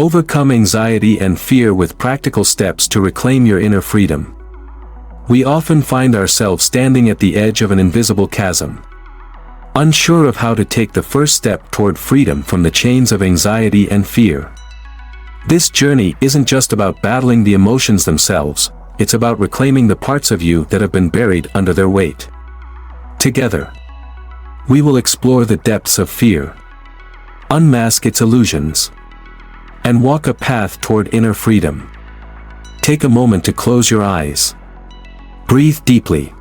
Overcome anxiety and fear with practical steps to reclaim your inner freedom. We often find ourselves standing at the edge of an invisible chasm, unsure of how to take the first step toward freedom from the chains of anxiety and fear. This journey isn't just about battling the emotions themselves, it's about reclaiming the parts of you that have been buried under their weight. Together, we will explore the depths of fear, unmask its illusions, and walk a path toward inner freedom. Take a moment to close your eyes. Breathe deeply.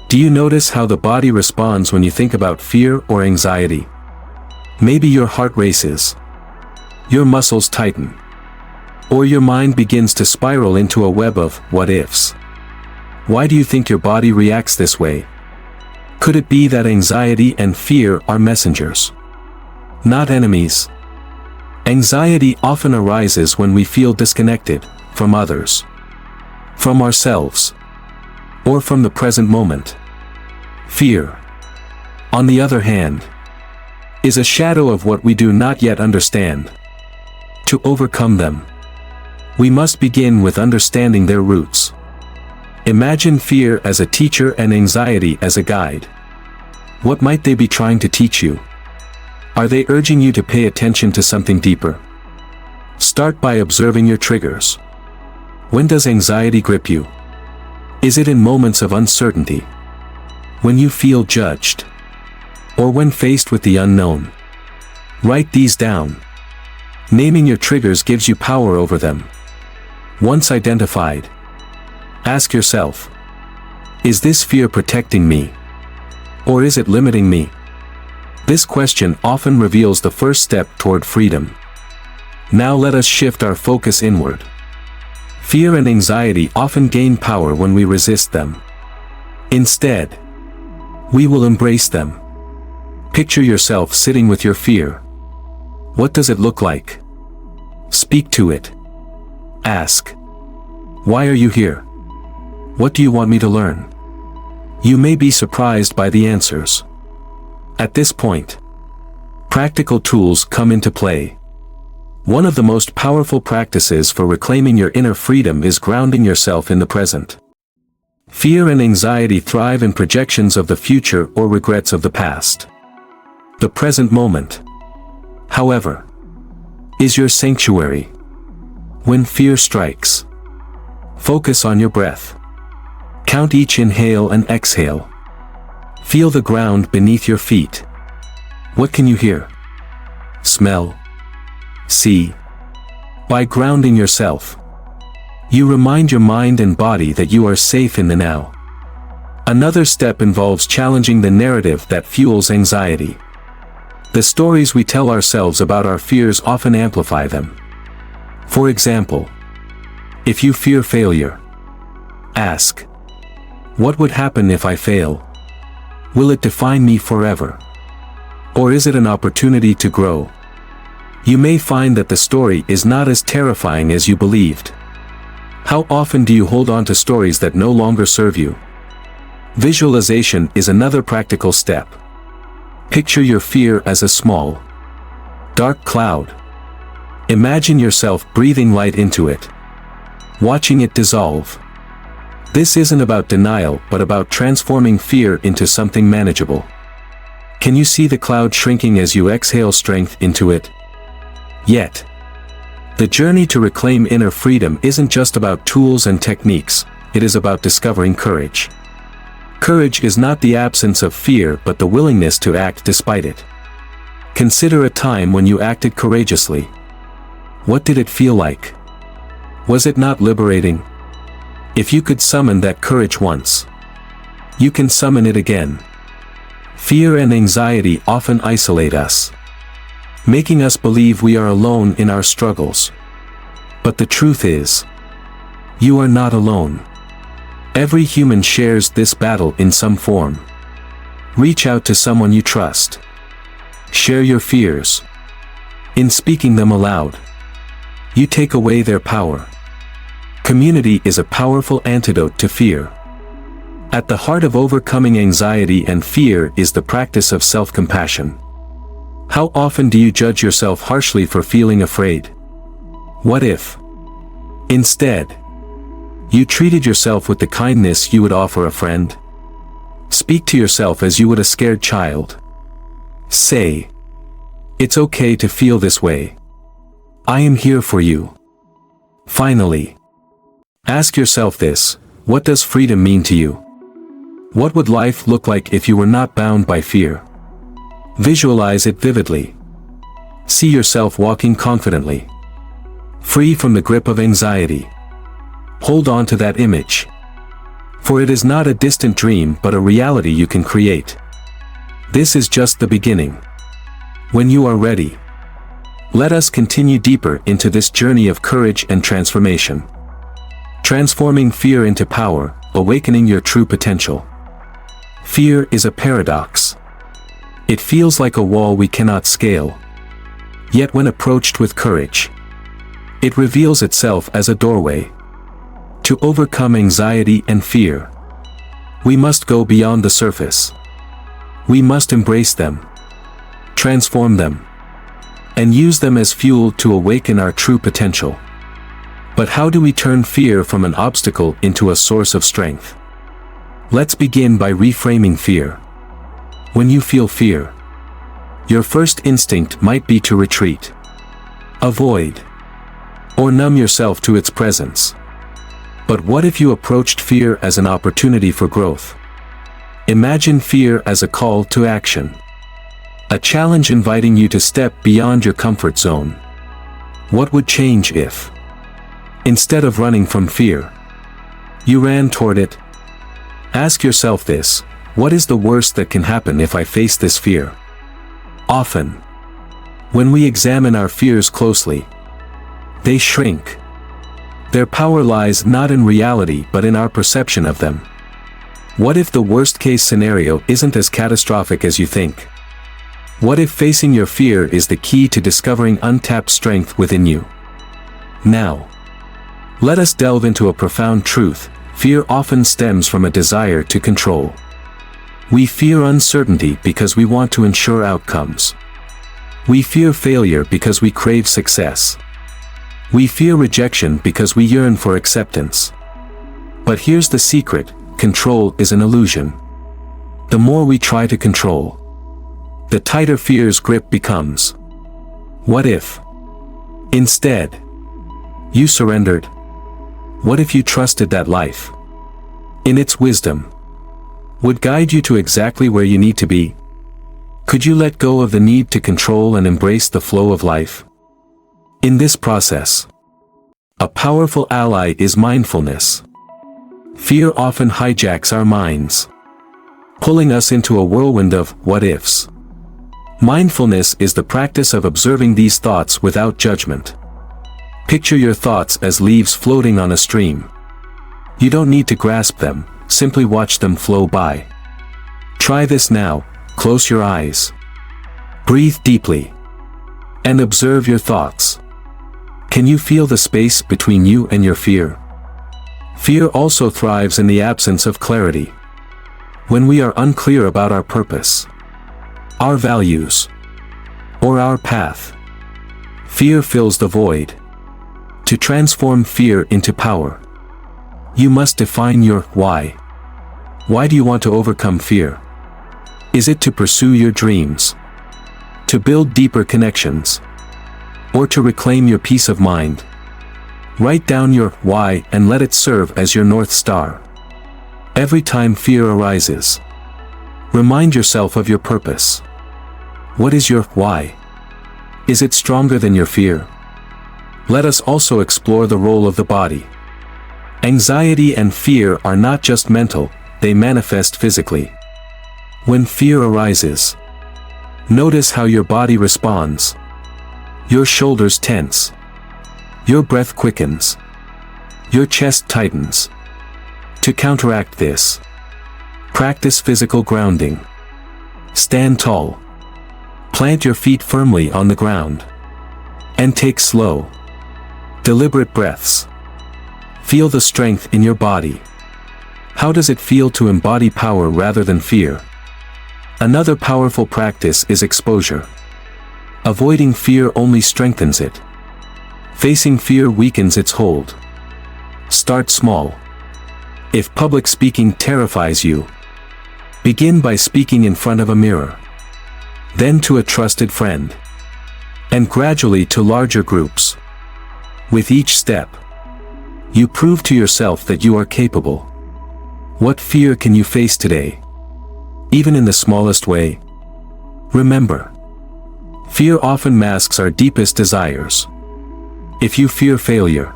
Do you notice how the body responds when you think about fear or anxiety? Maybe your heart races, your muscles tighten, or your mind begins to spiral into a web of what-ifs. Why do you think your body reacts this way? Could it be that anxiety and fear are messengers, not enemies? Anxiety often arises when we feel disconnected from others, from ourselves, or from the present moment. Fear, on the other hand, is a shadow of what we do not yet understand. To overcome them, we must begin with understanding their roots. Imagine fear as a teacher and anxiety as a guide. What might they be trying to teach you? Are they urging you to pay attention to something deeper? Start by observing your triggers. When does anxiety grip you? Is it in moments of uncertainty? When you feel judged? Or when faced with the unknown? Write these down. Naming your triggers gives you power over them. Once identified, ask yourself, is this fear protecting me? Or is it limiting me? This question often reveals the first step toward freedom. Now let us shift our focus inward. Fear and anxiety often gain power when we resist them. Instead, we will embrace them. Picture yourself sitting with your fear. What does it look like? Speak to it. Ask, why are you here? What do you want me to learn? You may be surprised by the answers. At this point, practical tools come into play. One of the most powerful practices for reclaiming your inner freedom is grounding yourself in the present. Fear and anxiety thrive in projections of the future or regrets of the past. The present moment, however, is your sanctuary. When fear strikes, focus on your breath. Count each inhale and exhale. Feel the ground beneath your feet. What can you hear? Smell? See? By grounding yourself, you remind your mind and body that you are safe in the now. Another step involves challenging the narrative that fuels anxiety. The stories we tell ourselves about our fears often amplify them. For example, if you fear failure, ask, what would happen if I fail? Will it define me forever? Or is it an opportunity to grow? You may find that the story is not as terrifying as you believed. How often do you hold on to stories that no longer serve you? Visualization is another practical step. Picture your fear as a small, dark cloud. Imagine yourself breathing light into it, watching it dissolve. This isn't about denial, but about transforming fear into something manageable. Can you see the cloud shrinking as you exhale strength into it? Yet, the journey to reclaim inner freedom isn't just about tools and techniques, it is about discovering courage. Courage is not the absence of fear but the willingness to act despite it. Consider a time when you acted courageously. What did it feel like? Was it not liberating? If you could summon that courage once, you can summon it again. Fear and anxiety often isolate us, making us believe we are alone in our struggles. But the truth is, you are not alone. Every human shares this battle in some form. Reach out to someone you trust. Share your fears. In speaking them aloud, you take away their power. Community is a powerful antidote to fear. At the heart of overcoming anxiety and fear is the practice of self-compassion. How often do you judge yourself harshly for feeling afraid? What if, instead, you treated yourself with the kindness you would offer a friend? Speak to yourself as you would a scared child. Say, "It's okay to feel this way. I am here for you." Finally, ask yourself this: what does freedom mean to you? What would life look like if you were not bound by fear? Visualize it vividly. See yourself walking confidently, free from the grip of anxiety. Hold on to that image, for it is not a distant dream but a reality you can create. This is just the beginning. When you are ready, let us continue deeper into this journey of courage and transformation. Transforming fear into power, awakening your true potential. Fear is a paradox. It feels like a wall we cannot scale. Yet when approached with courage, it reveals itself as a doorway. To overcome anxiety and fear, we must go beyond the surface. We must embrace them, transform them, and use them as fuel to awaken our true potential. But how do we turn fear from an obstacle into a source of strength? Let's begin by reframing fear. When you feel fear, your first instinct might be to retreat, avoid, or numb yourself to its presence. But what if you approached fear as an opportunity for growth? Imagine fear as a call to action, a challenge inviting you to step beyond your comfort zone. What would change if, instead of running from fear, you ran toward it? Ask yourself this: what is the worst that can happen if I face this fear? Often, when we examine our fears closely, they shrink. Their power lies not in reality but in our perception of them. What if the worst-case scenario isn't as catastrophic as you think? What if facing your fear is the key to discovering untapped strength within you? Now, let us delve into a profound truth. Fear often stems from a desire to control. We fear uncertainty because we want to ensure outcomes. We fear failure because we crave success. We fear rejection because we yearn for acceptance. But here's the secret: control is an illusion. The more we try to control, the tighter fear's grip becomes. What if, instead, you surrendered? What if you trusted that life, in its wisdom, would guide you to exactly where you need to be? Could you let go of the need to control and embrace the flow of life? In this process, a powerful ally is mindfulness. Fear often hijacks our minds, pulling us into a whirlwind of what-ifs. Mindfulness is the practice of observing these thoughts without judgment. Picture your thoughts as leaves floating on a stream. You don't need to grasp them, simply watch them flow by. Try this now: close your eyes, breathe deeply, and observe your thoughts. Can you feel the space between you and your fear? Fear also thrives in the absence of clarity. When we are unclear about our purpose, our values, or our path, fear fills the void. To transform fear into power, you must define your why. Why do you want to overcome fear? Is it to pursue your dreams, to build deeper connections, or to reclaim your peace of mind? Write down your why and let it serve as your North Star. Every time fear arises, remind yourself of your purpose. What is your why? Is it stronger than your fear? Let us also explore the role of the body. Anxiety and fear are not just mental, they manifest physically. When fear arises, notice how your body responds. Your shoulders tense. Your breath quickens. Your chest tightens. To counteract this, practice physical grounding. Stand tall. Plant your feet firmly on the ground. And take slow, deliberate breaths. Feel the strength in your body. How does it feel to embody power rather than fear? Another powerful practice is exposure. Avoiding fear only strengthens it. Facing fear weakens its hold. Start small. If public speaking terrifies you, begin by speaking in front of a mirror, then to a trusted friend, and gradually to larger groups. With each step, you prove to yourself that you are capable. What fear can you face today? Even in the smallest way? Remember, fear often masks our deepest desires. If you fear failure,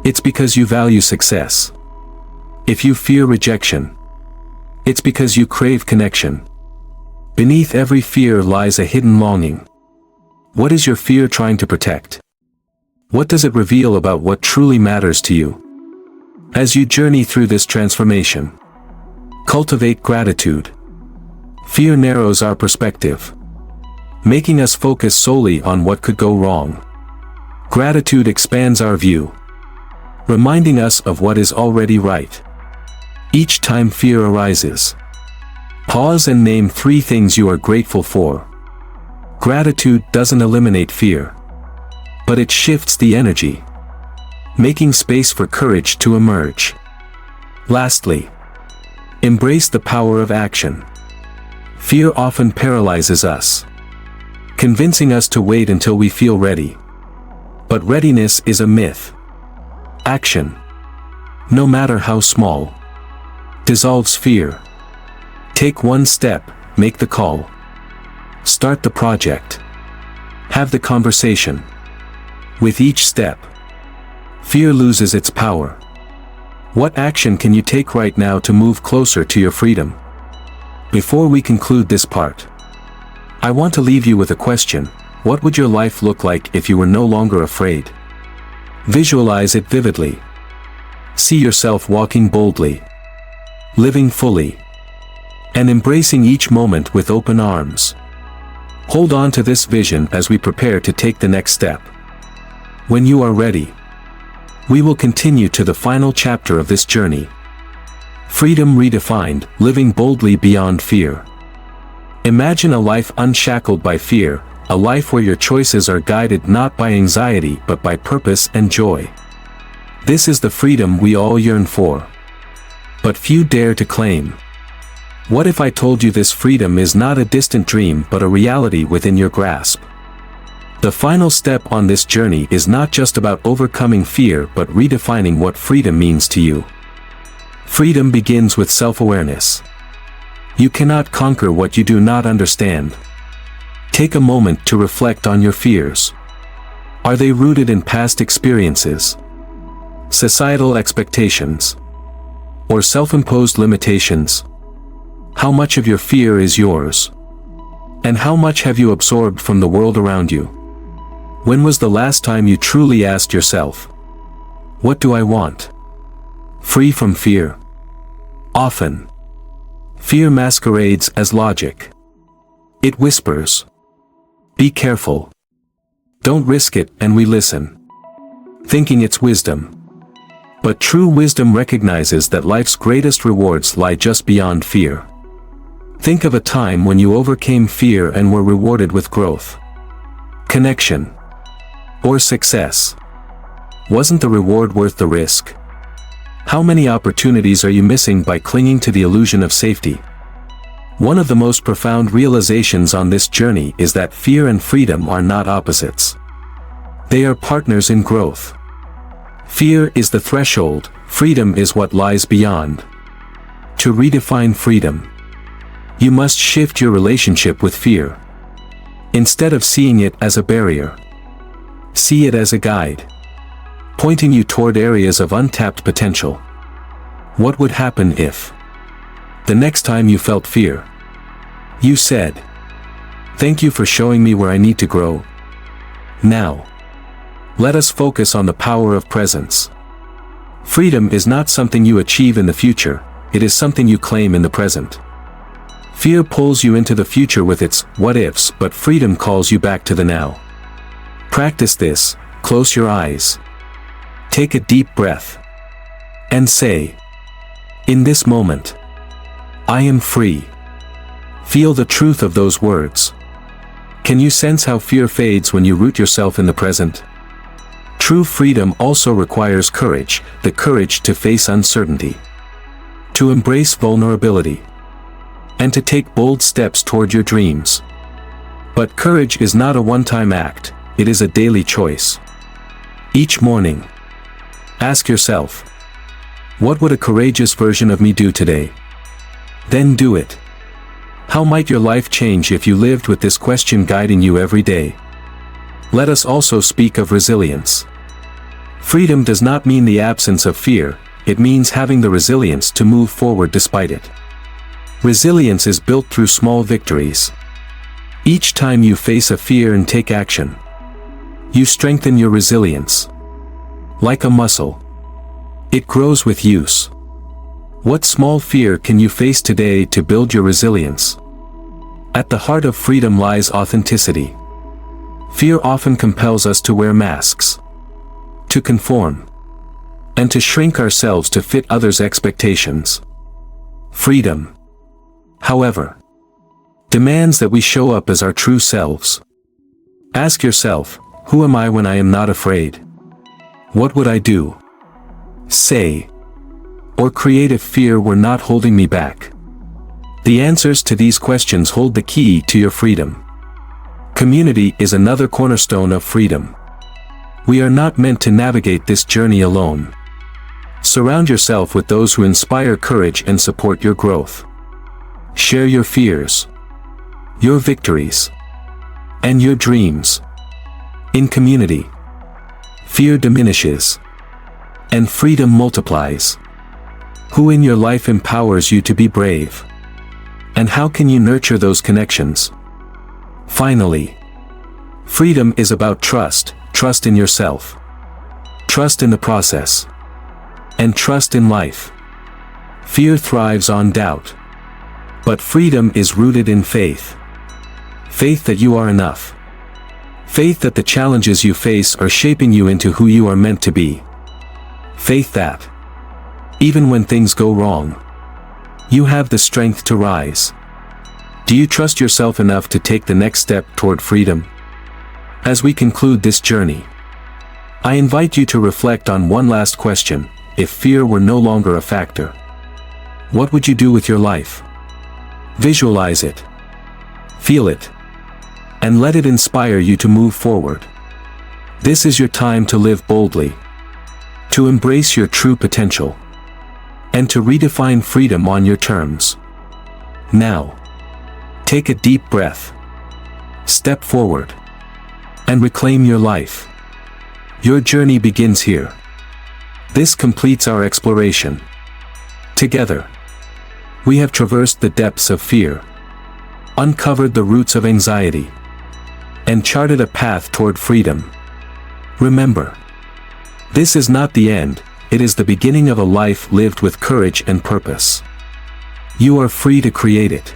it's because you value success. If you fear rejection, it's because you crave connection. Beneath every fear lies a hidden longing. What is your fear trying to protect? What does it reveal about what truly matters to you? As you journey through this transformation, cultivate gratitude. Fear narrows our perspective, making us focus solely on what could go wrong. Gratitude expands our view, reminding us of what is already right. Each time fear arises, pause and name 3 things you are grateful for. Gratitude doesn't eliminate fear, but it shifts the energy, making space for courage to emerge. Lastly, embrace the power of action. Fear often paralyzes us, convincing us to wait until we feel ready. But readiness is a myth. Action, no matter how small, dissolves fear. Take one step, make the call. Start the project. Have the conversation. With each step, fear loses its power. What action can you take right now to move closer to your freedom? Before we conclude this part, I want to leave you with a question. What would your life look like if you were no longer afraid? Visualize it vividly. See yourself walking boldly, living fully, and embracing each moment with open arms. Hold on to this vision as we prepare to take the next step. When you are ready, we will continue to the final chapter of this journey. Freedom redefined, living boldly beyond fear. Imagine a life unshackled by fear, a life where your choices are guided not by anxiety but by purpose and joy. This is the freedom we all yearn for, but few dare to claim. What if I told you this freedom is not a distant dream but a reality within your grasp? The final step on this journey is not just about overcoming fear but redefining what freedom means to you. Freedom begins with self-awareness. You cannot conquer what you do not understand. Take a moment to reflect on your fears. Are they rooted in past experiences, societal expectations, or self-imposed limitations? How much of your fear is yours? And how much have you absorbed from the world around you? When was the last time you truly asked yourself, what do I want? Free from fear. Often, fear masquerades as logic. It whispers, be careful. Don't risk it, and we listen, thinking it's wisdom. But true wisdom recognizes that life's greatest rewards lie just beyond fear. Think of a time when you overcame fear and were rewarded with growth, connection, or success. Wasn't the reward worth the risk? How many opportunities are you missing by clinging to the illusion of safety? One of the most profound realizations on this journey is that fear and freedom are not opposites. They are partners in growth. Fear is the threshold, freedom is what lies beyond. To redefine freedom, you must shift your relationship with fear. Instead of seeing it as a barrier, see it as a guide, pointing you toward areas of untapped potential. What would happen if, the next time you felt fear, you said, "Thank you for showing me where I need to grow"? Now, let us focus on the power of presence. Freedom is not something you achieve in the future, it is something you claim in the present. Fear pulls you into the future with its what-ifs, but freedom calls you back to the now. Practice this, close your eyes, take a deep breath, and say, in this moment, I am free. Feel the truth of those words. Can you sense how fear fades when you root yourself in the present? True freedom also requires courage, the courage to face uncertainty, to embrace vulnerability, and to take bold steps toward your dreams. But courage is not a one-time act, it is a daily choice. Each morning, ask yourself, what would a courageous version of me do today? Then do it. How might your life change if you lived with this question guiding you every day? Let us also speak of resilience. Freedom does not mean the absence of fear, it means having the resilience to move forward despite it. Resilience is built through small victories. Each time you face a fear and take action, you strengthen your resilience. Like a muscle, it grows with use. What small fear can you face today to build your resilience? At the heart of freedom lies authenticity. Fear often compels us to wear masks, to conform, and to shrink ourselves to fit others' expectations. Freedom, however, demands that we show up as our true selves. Ask yourself, who am I when I am not afraid? What would I do, say, or create if fear were not holding me back? The answers to these questions hold the key to your freedom. Community is another cornerstone of freedom. We are not meant to navigate this journey alone. Surround yourself with those who inspire courage and support your growth. Share your fears, your victories, and your dreams. In community, fear diminishes, and freedom multiplies. Who in your life empowers you to be brave? And how can you nurture those connections? Finally, freedom is about trust, trust in yourself, trust in the process, and trust in life. Fear thrives on doubt, but freedom is rooted in faith. Faith that you are enough. Faith that the challenges you face are shaping you into who you are meant to be. Faith that, even when things go wrong, you have the strength to rise. Do you trust yourself enough to take the next step toward freedom? As we conclude this journey, I invite you to reflect on one last question. If fear were no longer a factor, what would you do with your life? Visualize it, feel it, and let it inspire you to move forward. This is your time to live boldly, to embrace your true potential, and to redefine freedom on your terms. Now, take a deep breath, step forward, and reclaim your life. Your journey begins here. This completes our exploration. Together, we have traversed the depths of fear, uncovered the roots of anxiety, and charted a path toward freedom. Remember, this is not the end, it is the beginning of a life lived with courage and purpose. You are free to create it.